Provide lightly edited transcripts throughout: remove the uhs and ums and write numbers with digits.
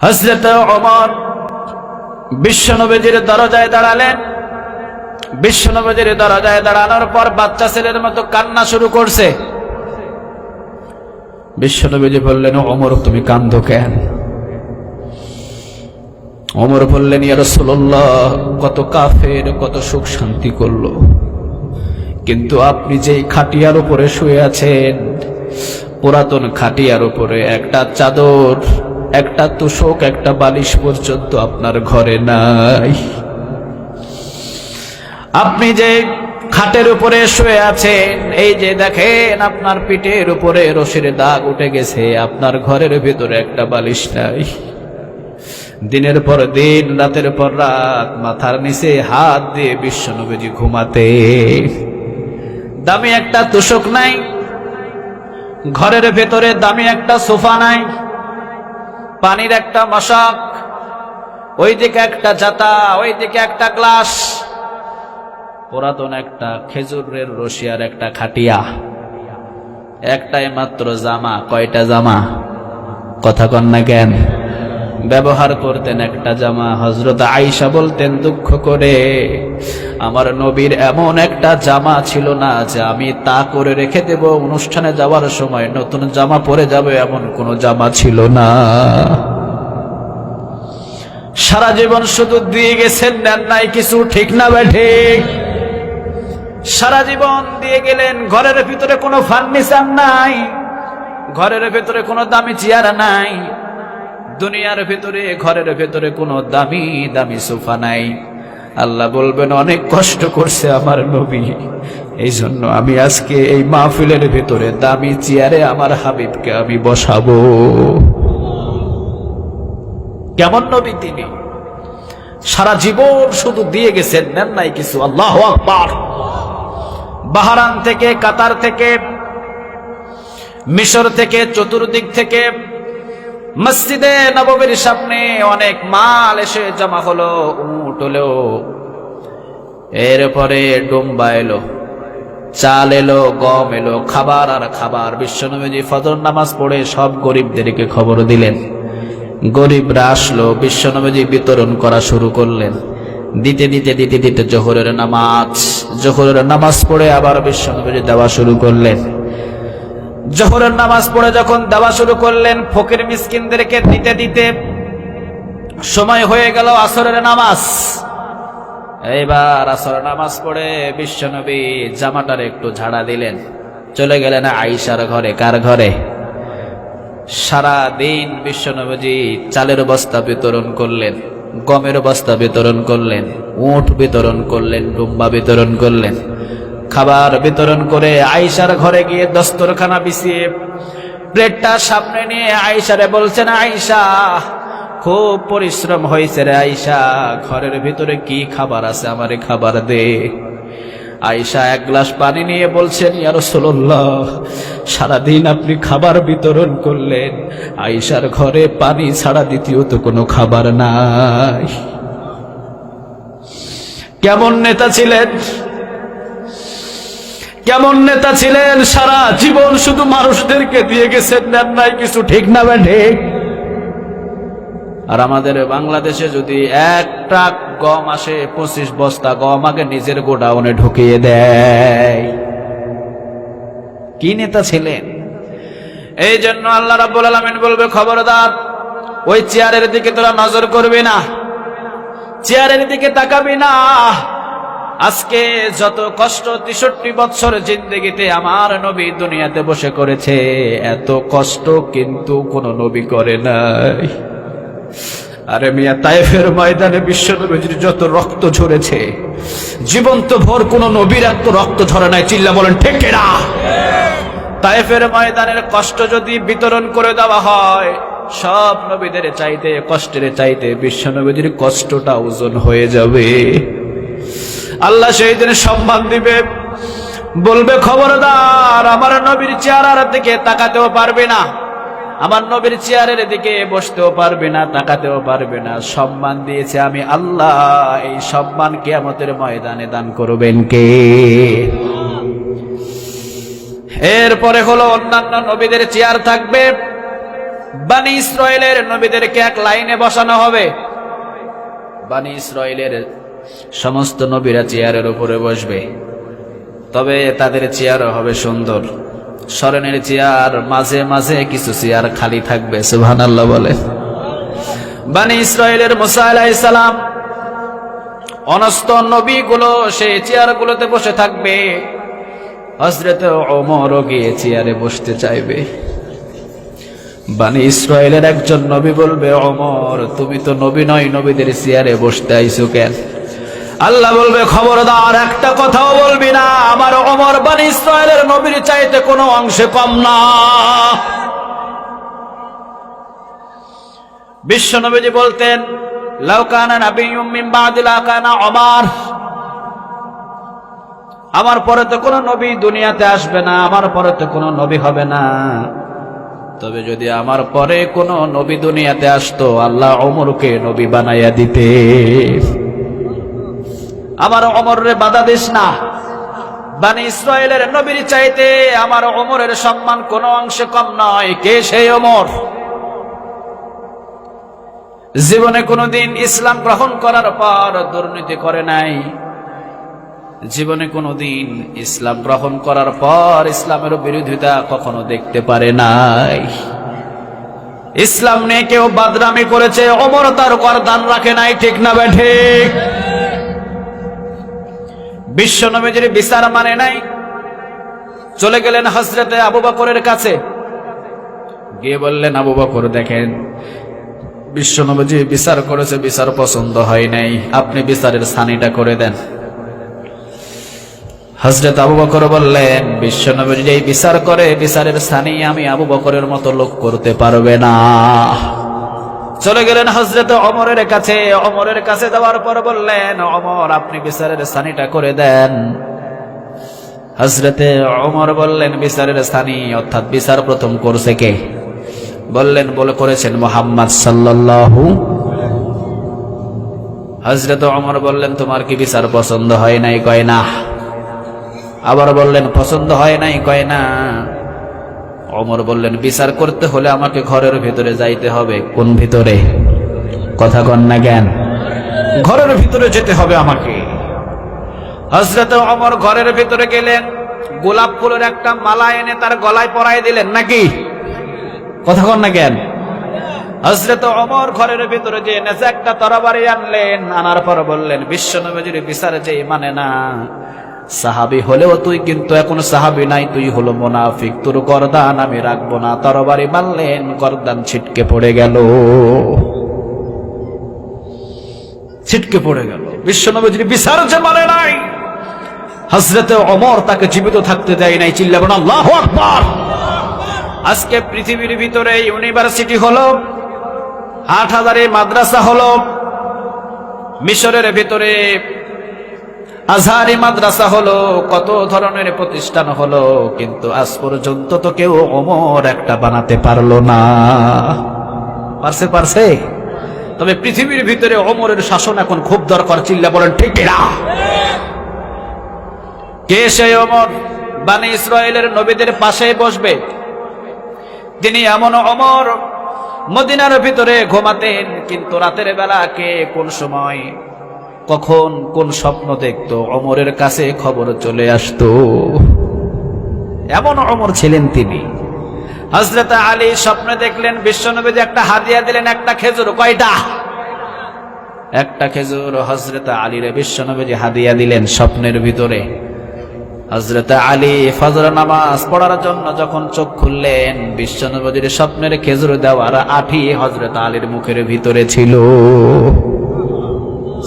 হযরত ওমর বিশ্বনবীর দরজায় দাঁড়ালেন। বিশ্বনবীর দরজায় দাঁড়ানোর পর বাচ্চা ছেলের মতো কান্না শুরু করছে। বিশ্বনবী বললেন, ওমর তুমি কাঁদো কেন? ওমর বললেন, ইয়া রাসূলুল্লাহ, কত কাফের কত সুখ শান্তি করলো, কিন্তু আপনি যেই খাটিয়ার উপরে শুয়ে আছেন, পুরাতন খাটিয়ার উপরে একটা চাদর, একটা তোশক, একটা বালিশ পর্যন্ত আপনার ঘরে নাই। আপনি যে খাটের উপরে শুয়ে আছেন, এই যে দেখেন আপনার পিঠের উপরে রশির দাগ উঠে গেছে, আপনার ঘরের ভিতরে একটা বালিশ নাই। দিনের পর দিন, রাতের পর রাত মাথার নিচে হাত দিয়ে বিশ্বনবীজি ঘুমাতে, দামি একটা তোশক নাই, ঘরের ভেতরে দামি একটা সোফা নাই, পানির একটা মশক, ওইদিকে একটা জাতা, ওইদিকে একটা গ্লাস, পুরাতন একটা খেজুরের রশি আর একটা খাটিয়া, একটাই মাত্র জামা। কয়টা জামা? কথা কন না কেন? ব্যবহার করতেন একটা জামা। হযরত আয়েশা বলতেন দুঃখ করে, আমার নবীর এমন একটা জামা ছিল না যে আমি তা করে রেখে দেব, অনুষ্ঠানে যাওয়ার সময় নতুন জামা পরে যাবে, এমন কোন জামা ছিল না। সারা জীবন শুধু দিয়ে গেছেন, নেন নাই কিছু, ঠিক না ঠিক? সারা জীবন দিয়ে গেলেন, ঘরের ভিতরে কোনো ফার্নিচার নাই, ঘরের ভিতরে কোনো দামি চেয়ার নাই, দুনিয়ার ভিতরে ঘরের ভিতরে কোনো দামি দামি সোফা নাই। আল্লাহ বলবেন, অনেক কষ্ট করছে আমার নবী, এই জন্য আমি আজকে এই মাহফিলের ভিতরে দামি চেয়ারে আমার হাবিবকে আমি বসাবো। কেমন নবী তিনি! সারা জীবন শুধু দিয়ে গেছেন, নেন নাই কিছু। আল্লাহু আকবার! বাহরান থেকে, কাতার থেকে, মিশর থেকে, চতুর্দিক থেকে মসজিদে নববীর সামনে অনেক মাল এসে জমা হলো, উট হলো, এরপরে ডুম্বা এলো, চাল এলো, গম এলো, খাবার আর খাবার। বিশ্বনবীজি ফজর নামাজ পড়ে সব গরিবদেরকে খবর দিলেন। গরিবরা আসলো, বিশ্বনবীজি বিতরণ করা শুরু করলেন। দিতে দিতে দিতে দিতে জোহরের নামাজ পড়ে আবার বিশ্বনবীজি দেওয়া শুরু করলেন। জোহরের নামাজ পড়ে যখন দেওয়া শুরু করলেন, ফকির মিসকিনদেরকে দিতে দিতে সময় হয়ে গেল আসরের নামাজ। এইবার আসরের নামাজ পড়ে বিশ্বনবী জামাটার একটু ঝাড়া দিলেন, চলে গেলেন আয়েশার ঘরে। কার ঘরে? সারা দিন বিশ্বনবীজি চালের বস্তা বিতরণ করলেন, গমের বস্তা বিতরণ করলেন, উট বিতরণ করলেন, ডুম্বা বিতরণ করলেন। খাবার বিতরণ করে আয়েশার ঘরে গিয়ে দস্তরখানা বিছিয়ে প্লেটটা সামনে নিয়ে আয়েশারে বলছেন, আয়েশা, খুব পরিশ্রম হয়েছে রে আয়েশা, ঘরের ভিতরে কি খাবার আছে আমারে খাবার দে। আয়েশা এক গ্লাস পানি নিয়ে বলছেন, ইয়া রাসূলুল্লাহ, সারাদিন আপনি খাবার বিতরণ করলেন, আয়েশার ঘরে পানি ছাড়া দ্বিতীয় তো কোনো খাবার নাই। কেমন নেতা ছিলেন! কেমন নেতা ছিলেন! সারা জীবন শুধু মানুষদেরকে দিয়ে গেছেন, নেন নাই কিছু, ঠিক না ঠিক? আর আমাদের বাংলাদেশে যদি এক ট্রাক গম আসে, 25 বস্তা গম আগে নিজের গোডাউনে ঢুকিয়ে দেয়। কি নেতা ছিলেন! এই জন্য আল্লাহ রাব্বুল আলামিন বলবে, খবরদার, ওই চেয়ারের দিকে তোরা নজর করবি না, চেয়ারের দিকে তাকাবি না। আজকে যত কষ্ট 63 বছর জিন্দেগিতে আমার নবী দুনিয়াতে বসে করেছে, এত কষ্ট কিন্তু কোন নবী করে নাই। আরে মিয়া, তায়েফের ময়দানে বিশ্বনবীর যত রক্ত ঝরেছে, জীবন্ত ভোর কোন নবীর এত রক্ত ঝরে নাই। চিল্লা বলেন ঠিক কিনা? তায়েফের ময়দানের কষ্ট যদি বিতরণ করে দেওয়া হয়, সব নবীদের চাইতে, কষ্টের চাইতে বিশ্বনবীর কষ্টটা ওজন হয়ে যাবে। আল্লাহ সেই দিন সম্মান দিবে, বলবে, খবরদার, আমার নবীর চেহারার দিকে তাকাতেও পারবে না, আমার নবীর চেয়ারের দিকে বসতেও পারবে না, তাকাতেও পারবে না। সম্মান দিয়েছে আমি আল্লাহ, এই সম্মান কিয়ামতের ময়দানে দান করবেন কে? এরপরে হলো অন্যান্য নবীদের চেয়ার থাকবে, বনি ইসরায়েলের নবীদেরকে এক লাইনে বসানো হবে। বনি ইসরায়েলের সমস্ত নবীরা চেয়ারের উপরে বসবে, তবে তাদের চেয়ারও হবে সুন্দর, স্মরণের চেয়ার, মাঝে মাঝে কিছু চেয়ার খালি থাকবে। সুবহানাল্লাহ বলে। বনি ইসরায়েলের মুসা আলাইহিস সালাম অনস্ত নবীগুলো সেই চেয়ারগুলোতে বসে থাকবে। হযরত ওমরও গিয়ে চেয়ারে বসতে চাইবে। বনি ইসরায়েলের একজন নবী বলবে, ওমর তুমি তো নবী নয়, নবীদের চেয়ারে বসতে আইছো কেন? আল্লাহ বলবে, খবরদার একটা কথাও বলবি না, আমার ওমর বনি ইসরায়েলের নবীর চাইতে কোনো অংশে কম না। বিশ্ব নবীজি বলতেন, লাউ কানা নাবিয়্যুম মিন বা'দি লা কানা ওমর, আমার পরে তো কোনো নবী দুনিয়াতে আসবে না, আমার পরে তো কোনো নবী হবে না, তবে যদি আমার পরে কোনো নবী দুনিয়াতে আসতো, আল্লাহ ওমরকে নবী বানাইয়া দিতে। আমার ওমরের বাধা দিস না, বনি ইসরায়েলের নবীর চাইতে আমার ওমরের সম্মান কোনো অংশে কম নয়। কে সেই ওমর? জীবনে কোনোদিন ইসলাম গ্রহণ করার পর দুর্নীতি করে নাই, জীবনে কোনোদিন ইসলাম গ্রহণ করার পর ইসলামের বিরোধিতা কখনো দেখতে পারে নাই। ইসলাম নিয়ে কেউ বাদরামি করেছে, ওমর তার গর্দান রাখে নাই। ঠিক না ঠিক? বিশ্ব নবীজির বিচার মানে নাই, চলে গেলেন হযরতে আবু বকরের কাছে, গিয়ে বললেন, আবু বকর দেখেন বিশ্ব নবীজি বিচার করেছে, বিচার পছন্দ হয় নাই, আপনি বিচারের ছানিটা করে দেন। হযরত আবু বকর বললেন, বিশ্ব নবীজি এই বিচার করে, বিচারের ছানি আমি আবু বকরের মতো লোক করতে পারবে না। চলে গেলেন হযরত ওমরের কাছে, ওমরের কাছে যাওয়ার পর বললেন, ওমর আপনি বিচারের ছানিটা করে দেন। হযরতে ওমর বললেন, বিচারের ছানি অর্থাৎ বিচার প্রথম করছে কে? বললেন, বলে করেছেন মুহাম্মদ সাল্লাল্লাহু। হযরত ওমর বললেন, তোমার কি বিচার পছন্দ হয় নাই? কয় না। আবার বললেন, পছন্দ হয় নাই? কয় না। ওমর বললেন, বিচার করতে হলে আমাকে ঘরের ভিতরে যাইতে হবে। কোন ভিতরে? কথা কন না কেন? ঘরের ভিতরে যেতে হবে আমাকে। হযরত ওমর ঘরের ভিতরে গেলেন, গোলাপ ফুলের একটা মালা এনে তার গলায় পরাই দিলেন। নাকি? কথা কন না কেন? হযরত ওমর ঘরের ভিতরে যে এনেছে একটা তরবারি আনলেন, আনার পর বললেন, বিশ্ব নবীজির বিচারে যে মানে না, সাহাবী হলেও তুই কিন্তু এখন সাহাবী নাই, তুই হলো মুনাফিক, তোর গর্দান আমি রাখবো না। তরবারি মারলেন, গর্দান ছিটকে পড়ে গেল, ছিটকে পড়ে গেল। বিশ্ব নবীজির বিচার যে মানে নাই, হযরত ওমর তাকে জীবিত থাকতে দেয় নাই। চিল্লাবেন আল্লাহু আকবার। আজকে পৃথিবীর ভিতরে ইউনিভার্সিটি হলো, ৮,০০০ মাদ্রাসা হলো, মিশরের ভিতরে আজহারি মাদ্রাসা হলো, কত ধরনের প্রতিষ্ঠান হলো, কিন্তু আজ পর্যন্ত তো কেউ ওমর একটা বানাতে পারলো না। পারছে? পারছে? তবে পৃথিবীর ভিতরে ওমরের শাসন এখন খুব দরকার। চিল্লা বলেন ঠিক না? কে সেই ওমর? বনি ইসরায়েলের নবীদের পাশে বসবে। তিনি এমন ওমর, মদিনার ভিতরে ঘুমাতেন, কিন্তু রাতের বেলা কে কোন সময় কখন কোন স্বপ্ন দেখতো, ওমরের কাছে খবর চলে আসতো। এমন ওমর ছিলেন তিনি। হযরত আলী স্বপ্নে দেখলেন বিশ্বনবী একটা হাদিয়া দিলেন, একটা খেজুর। কয়টা? একটা খেজুর হযরত আলীর বিশ্বনবী হাদিয়া দিলেন স্বপ্নের ভিতরে। হযরত আলী ফজর নামাজ পড়ার জন্য যখন চোখ খুললেন, বিশ্বনবীর স্বপ্নের খেজুর দেওয়ার আঠি হযরত আলীর মুখের ভিতরে ছিল।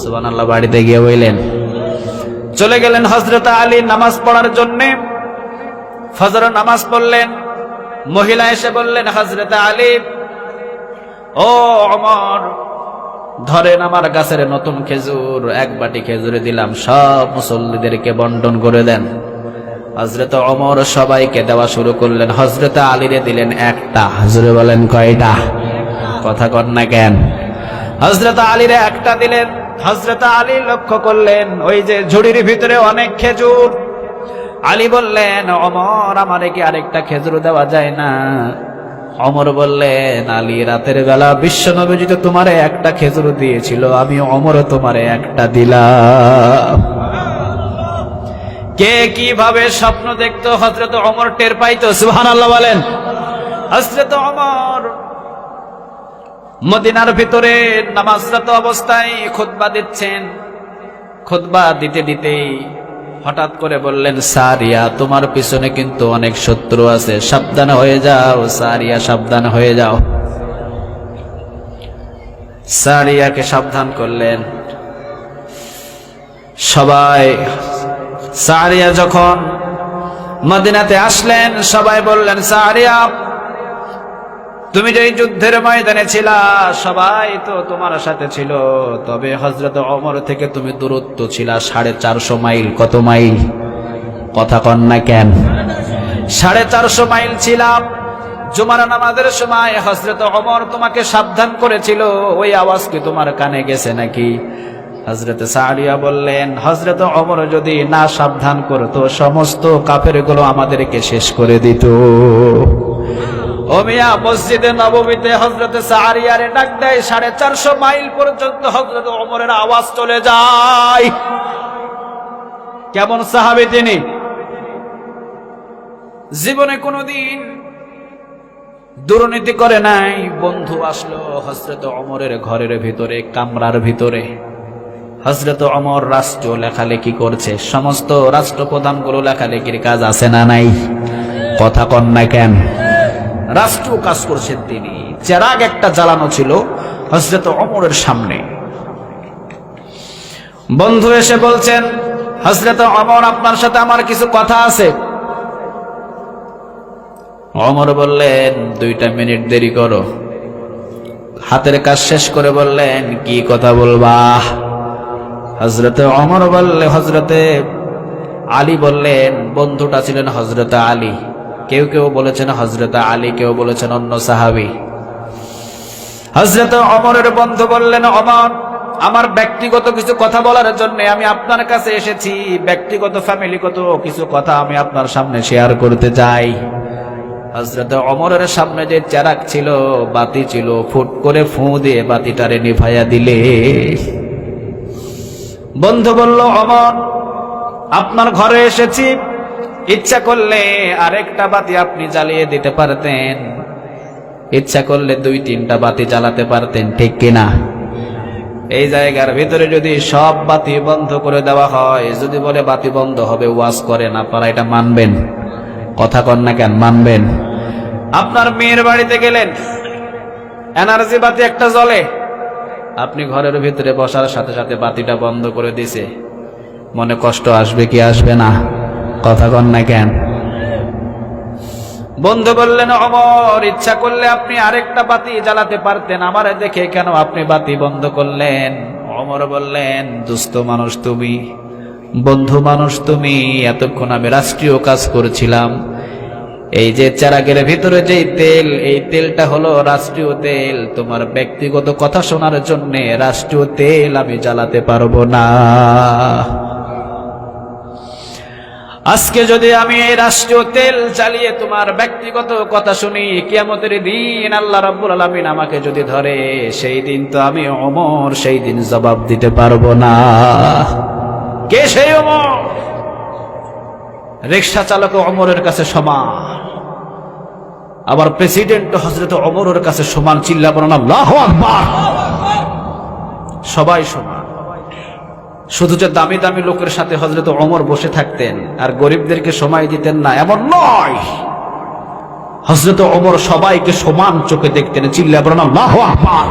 সুবহানাল্লাহ। বাড়িতে গিয়ে বললেন, চলে গেলেন হযরত আলী নামাজ পড়ার জন্য। ফজর নামাজ পড়লেন, মহিলা এসে বললেন, হযরত আলী, ও ওমর, ধরেন আমার গাছের নতুন খেজুর, এক বাটি খেজুরে দিলাম, সব মুসল্লিদেরকে বন্টন করে দেন। হযরত ওমর সবাইকে দেওয়া শুরু করলেন, হযরত আলীরে দিলেন একটা। হুজুরে বলেন কয়টা? কথা কন না কেন? হযরত আলীরে একটা দিলেন। হযরত আলী লক্ষ্য করলেন ওই যে ঝুড়ির ভিতরে অনেক খেজুর। আলী বললেন, ওমর, আমারে কি আরেকটা খেজুর দেওয়া যায় না? ওমর বললেন, আলী, রাতের বেলা বিশ্বনবী তো তোমারে একটা খেজুর দিয়েছিল, আমি ওমর তোমারে একটা দিলাম। কে কিভাবে স্বপ্ন দেখতো হযরত ওমর টের পাইতো? সুবহানাল্লাহ বলেন। হযরত ওমর মদিনার ভিতরে নামাজরত অবস্থায় খুতবা দিচ্ছেন। খুতবা দিতে দিতেই হঠাৎ করে বললেন, সারিয়া, তোমার পিছনে কিন্তু অনেক শত্রু আছে, সাবধান হয়ে যাও। সারিয়া, সাবধান হয়ে যাও। সারিয়াকে সাবধান করলেন সবাই। সারিয়া যখন মদিনাতে আসলেন, সবাই বললেন, সারিয়া, তুমি যে যুদ্ধের ময়দানে ছিলা, সবাই তো তোমার সাথে ছিল, তবে হযরত ওমর থেকে তুমি দূরত্ব ছিলা 450 মাইল। কত মাইল? কথা কন না কেন? 450 মাইল ছিলাম। জুমার নামাজের সময় হযরত ওমর তোমাকে সাবধান করেছিল, ওই আওয়াজ কি তোমার কানে গেছে নাকি? হযরত সারিয়া বললেন, হযরত ওমর যদি না সাবধান করতো, সমস্ত কাফেরগুলো আমাদেরকে শেষ করে দিত। ও মিয়া, মসজিদে নববীতে হযরত সারিয়ারে ডাক দেয়, 450 মাইল পর্যন্ত হযরত ওমরের আওয়াজ চলে যায়। কেমন সাহাবী তিনি! জীবনে কোনোদিন দুর্নীতি করে নাই। বন্ধু আসলো হযরত ওমরের ঘরের ভিতরে, কামরার ভিতরে। হযরত ওমর রাষ্ট্র লেখালেখি করছে, সমস্ত রাষ্ট্রপ্রধানগুলো লেখালেখির কাজ আছে না নাই? কথা কন না কেন? রাষ্ট্র কাজ করছেন তিনি। চেরাগ একটা জ্বালানো ছিল হযরত ওমরের সামনে। বন্ধু এসে বলছেন, হযরত ওমর, আপনার সাথে আমার কিছু কথা আছে। ওমর বললেন, 2টা মিনিট দেরি করো। হাতের কাজ শেষ করে বললেন, কি কথা বলবা? হযরত ওমর বললেন, হযরতে আলী বললেন, বন্ধুটা ছিলেন হযরত আলী। কেউ কেউ বলেছেন হযরত আলী, কেউ বলেছেন অন্য সাহাবী। হযরত ওমরের বন্ধু বললেন, ওমর, আমার ব্যক্তিগত কিছু কথা বলার জন্য আমি আপনার কাছে এসেছি। ব্যক্তিগত ফ্যামিলিগত কিছু কথা আমি আপনার সামনে শেয়ার করতে চাই। হযরত ওমরের সামনে যে চেরাগ ছিল, বাতি ছিল, ফুট করে ফু দিয়ে বাতিটারে নিভাইয়া দিলে। বন্ধু বলল, ওমর, আপনার ঘরে এসেছি, ইচ্ছা করলে আরেকটা বাতি আপনি জ্বালিয়ে দিতে পারতেন, ইচ্ছা করলে 2-3টা বাতি জ্বালাতে পারতেন, ঠিক কিনা? এই জায়গার ভিতরে যদি সব বাতি বন্ধ করে দেওয়া হয়, যদি বলে বাতি বন্ধ হবে, ওয়াজ করেন, আপনারা এটা মানবেন? কথা কন না কেন? মানবেন? আপনার মেয়ের বাড়িতে গেলেন, এনার্জি বাতি একটা জ্বলে, আপনি ঘরের ভিতরে বসার সাথে সাথে বাতিটা বন্ধ করে দিছে, মনে কষ্ট আসবে কি আসবে না? কথা কন না কেন? বন্ধু বললেন, ওমর, ইচ্ছা করলে আপনি আরেকটা বাতি জ্বালাতে পারতেন, আমারে দেখে কেন আপনি বাতি বন্ধ করলেন? ওমর বললেন, দুস্থ মানুষ তুমি, বন্ধু মানুষ তুমি, এতক্ষণ আমি রাষ্ট্রীয় কাজ করছিলাম। এই যে চেরাগের ভিতরে যে তেল, এই তেলটা হলো রাষ্ট্রীয় তেল। তোমার ব্যক্তিগত কথা শোনার জন্য রাষ্ট্রীয় তেল আমি জ্বালাতে পারবো না। আজকে যদি আমি এই রাষ্ট্রীয় তেল জ্বালিয়ে তোমার ব্যক্তিগত কথা শুনি, কিয়ামতের দিন আল্লাহ রাব্বুল আলামিন আমাকে যদি ধরে, সেই দিন তো আমি ওমর, সেই দিন জবাব দিতে পারবো না। কে সেই ওমর? রিকশা চালক ওমরের কাছে সমান, আবার প্রেসিডেন্ট হযরত ওমরের কাছে সমান। চিল্লা বলেন আল্লাহু আকবার। সবাই সমান। শুধু যে দামি দামি লোকের সাথে হযরত ওমর বসে থাকতেন আর গরিবদেরকে সময় দিতেন না, এমন নয়। হযরত ওমর সবাইকে সমান চোখে দেখতেন। চিল্লা বলেন আল্লাহু আকবার।